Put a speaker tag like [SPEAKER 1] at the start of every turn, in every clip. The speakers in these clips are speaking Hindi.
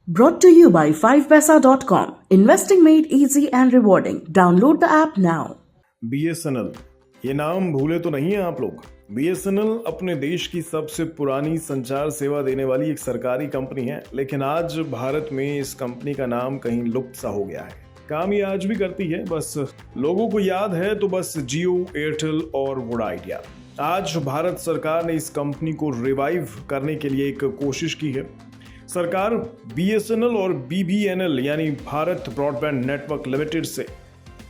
[SPEAKER 1] Brought to you by 5paisa.com. Investing made easy and rewarding. Download the app now.
[SPEAKER 2] BSNL, ये नाम भूले तो नहीं है आप लोग। BSNL अपने देश की सबसे पुरानी संचार सेवा देने वाली एक सरकारी कंपनी है, लेकिन आज भारत में इस कंपनी का नाम कहीं लुप्त सा हो गया है। काम ये आज भी करती है, बस लोगों को याद है तो बस जियो, एयरटेल और वोडा आइडिया। आज भारत सरकार ने इस कंपनी को रिवाइव करने के लिए एक कोशिश की है। सरकार BSNL और BBNL यानी भारत ब्रॉडबैंड नेटवर्क लिमिटेड से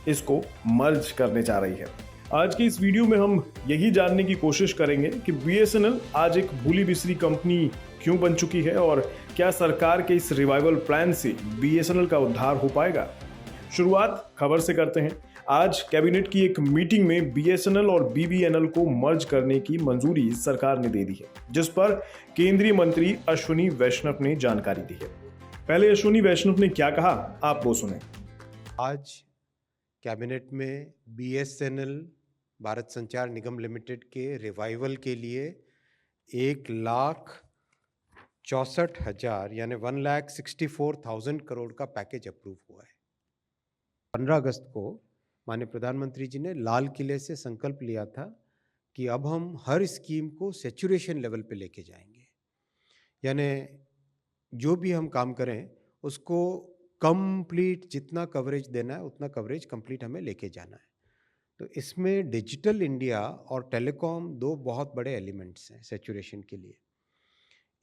[SPEAKER 2] इसको मर्ज करने जा रही है। आज की इस वीडियो में हम यही जानने की कोशिश करेंगे कि BSNL आज एक भूली बिसरी कंपनी क्यों बन चुकी है और क्या सरकार के इस रिवाइवल प्लान से BSNL का उद्धार हो पाएगा। शुरुआत खबर से करते हैं। आज कैबिनेट की एक मीटिंग में BSNL और BBNL को मर्ज करने की मंजूरी सरकार ने दे दी है, जिस पर केंद्रीय मंत्री अश्विनी वैष्णव ने जानकारी दी है। पहले अश्विनी वैष्णव ने क्या कहा, आप वो सुने।
[SPEAKER 3] आज कैबिनेट में BSNL भारत संचार निगम लिमिटेड के रिवाइवल के लिए 1,64,000 यानी 1,64,000 करोड़ का पैकेज अप्रूव हुआ है। 15 अगस्त को माननीय प्रधानमंत्री जी ने लाल किले से संकल्प लिया था कि अब हम हर स्कीम को सैचुरेशन लेवल पे लेके जाएंगे, यानी जो भी हम काम करें उसको कंप्लीट जितना कवरेज देना है उतना कवरेज कंप्लीट हमें लेके जाना है। तो इसमें डिजिटल इंडिया और टेलीकॉम दो बहुत बड़े एलिमेंट्स हैं सैचुरेशन के लिए।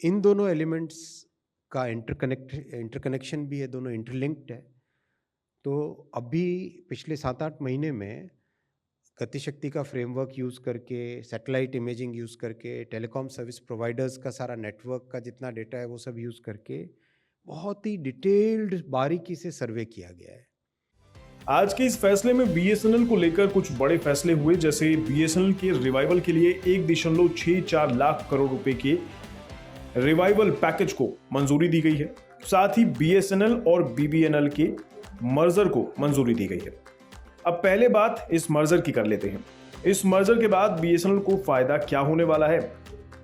[SPEAKER 3] इन दोनों एलिमेंट्स का इंटरकनेक्शन भी है, दोनों इंटरलिंक्ड है। तो अभी पिछले 7-8 महीने में गतिशक्ति का फ्रेमवर्क यूज़ करके, सैटेलाइट इमेजिंग यूज़ करके, टेलीकॉम सर्विस प्रोवाइडर्स का सारा नेटवर्क का जितना डेटा है वो सब यूज़ करके बहुत ही डिटेल्ड बारीकी से सर्वे किया गया है।
[SPEAKER 2] आज के इस फैसले में BSNL को लेकर कुछ बड़े फैसले हुए, जैसे BSNL के रिवाइवल के लिए 1.64 लाख करोड़ रुपए के रिवाइवल पैकेज को मंजूरी दी गई है। साथ ही BSNL और BBNL के मर्जर को मंजूरी दी गई है। अब पहले बात इस मर्जर की कर लेते हैं। इस मर्जर के बाद BSNL को फायदा क्या होने वाला है,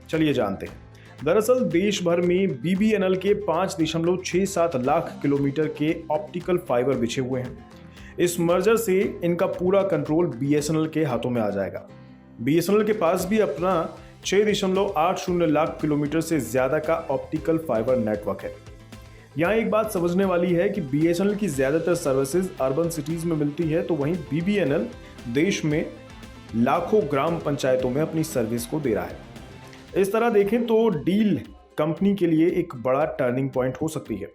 [SPEAKER 2] चलिए जानते हैं। दरअसल देश भर में BBNL के 5.67 लाख किलोमीटर के ऑप्टिकल फाइबर बिछे हुए हैं। इस मर्जर से इनका पूरा कंट्रोल BSNL के हाथों में आ जाएगा। BSNL के पास भी अपना 6.80 लाख किलोमीटर से ज्यादा का ऑप्टिकल फाइबर नेटवर्क है। यहाँ एक बात समझने वाली है कि BSNL की ज्यादातर सर्विसेज अर्बन सिटीज में मिलती है, तो वहीं BBNL देश में लाखों ग्राम पंचायतों में अपनी सर्विस को दे रहा है। इस तरह देखें तो डील कंपनी के लिए एक बड़ा टर्निंग पॉइंट हो सकती है।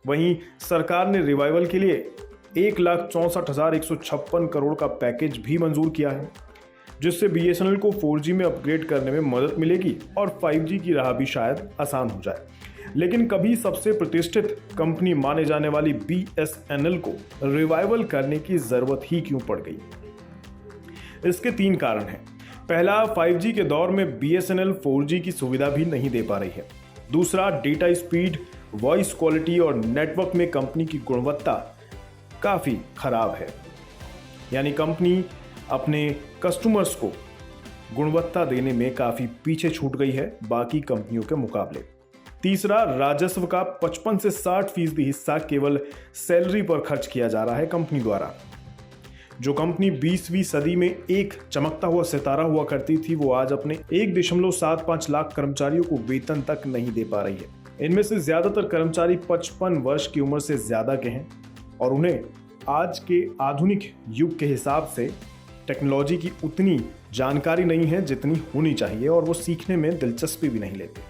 [SPEAKER 2] वहीं सरकार ने रिवाइवल के लिए 1,64,156 करोड़ का पैकेज भी मंजूर किया है, जिससे BSNL को 4G में अपग्रेड करने में मदद मिलेगी और 5G की राह भी शायद आसान हो जाए। लेकिन कभी सबसे प्रतिष्ठित कंपनी माने जाने वाली BSNL को रिवाइवल करने की जरूरत ही क्यों पड़ गई? इसके 3 कारण हैं। पहला, 5G के दौर में BSNL 4G की सुविधा भी नहीं दे पा रही है। दूसरा, डेटा स्पीड, वॉइस क्वालिटी और नेटवर्क में कंपनी की गुणवत्ता काफी खराब है, यानी कंपनी अपने कस्टमर्स को गुणवत्ता देने में काफी पीछे छूट गई है बाकी कंपनियों के मुकाबले। तीसरा, राजस्व का 55 से 60% हिस्सा केवल सैलरी पर खर्च किया जा रहा है कंपनी द्वारा। जो कंपनी 20वीं सदी में एक चमकता हुआ सितारा हुआ करती थी, वो आज अपने 1.75 लाख कर्मचारियों को वेतन तक नहीं दे पा रही है। इनमें से ज्यादातर कर्मचारी 55 वर्ष की उम्र से ज्यादा के हैं और उन्हें आज के आधुनिक युग के हिसाब से टेक्नोलॉजी की उतनी जानकारी नहीं है जितनी होनी चाहिए, और वो सीखने में दिलचस्पी भी नहीं लेते।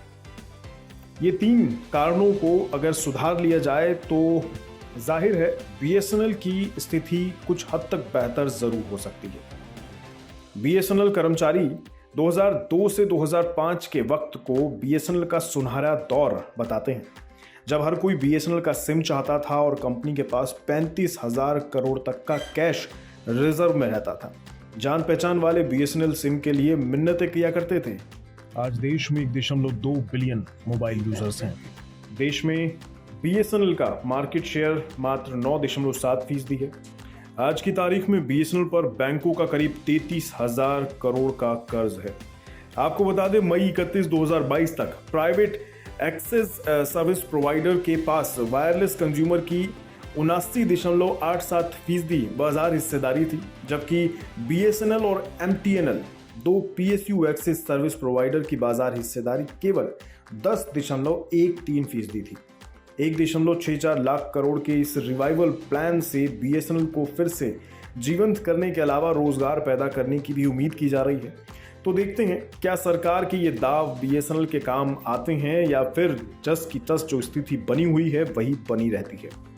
[SPEAKER 2] ये 3 कारणों को अगर सुधार लिया जाए तो जाहिर है BSNL की स्थिति कुछ हद तक बेहतर जरूर हो सकती है। BSNL कर्मचारी 2002 से 2005 के वक्त को BSNL का सुनहरा दौर बताते हैं, जब हर कोई BSNL का सिम चाहता था और कंपनी के पास 35,000 करोड़ तक का कैश रिजर्व में रहता था। जान पहचान वाले BSNL सिम के लिए मिन्नतें किया करते थे। आज देश में 1.2 बिलियन मोबाइल यूजर्स हैं। देश में BSNL का मार्केट शेयर मात्र 9.7% है। आज की तारीख में BSNL पर बैंकों का करीब 33,000 करोड़ का कर्ज है। आपको बता दें, मई 31, 2022 तक प्राइवेट एक्सेस सर्विस प्रोवाइडर के पास वायरलेस कंज्यूमर की 79.87% बाजार हिस्सेदारी थी, जबकि BSNL और MTNL दो PSU एक्सेस सर्विस प्रोवाइडर की बाजार हिस्सेदारी केवल 10.13% थी। 1.64 लाख करोड़ के इस रिवाइवल प्लान से BSNL को फिर से जीवंत करने के अलावा रोजगार पैदा करने की भी उम्मीद की जा रही है। तो देखते हैं क्या सरकार के ये दाव BSNL के काम आते हैं या फिर जस की तस जो स्थिति बनी हुई है वही बनी रहती है।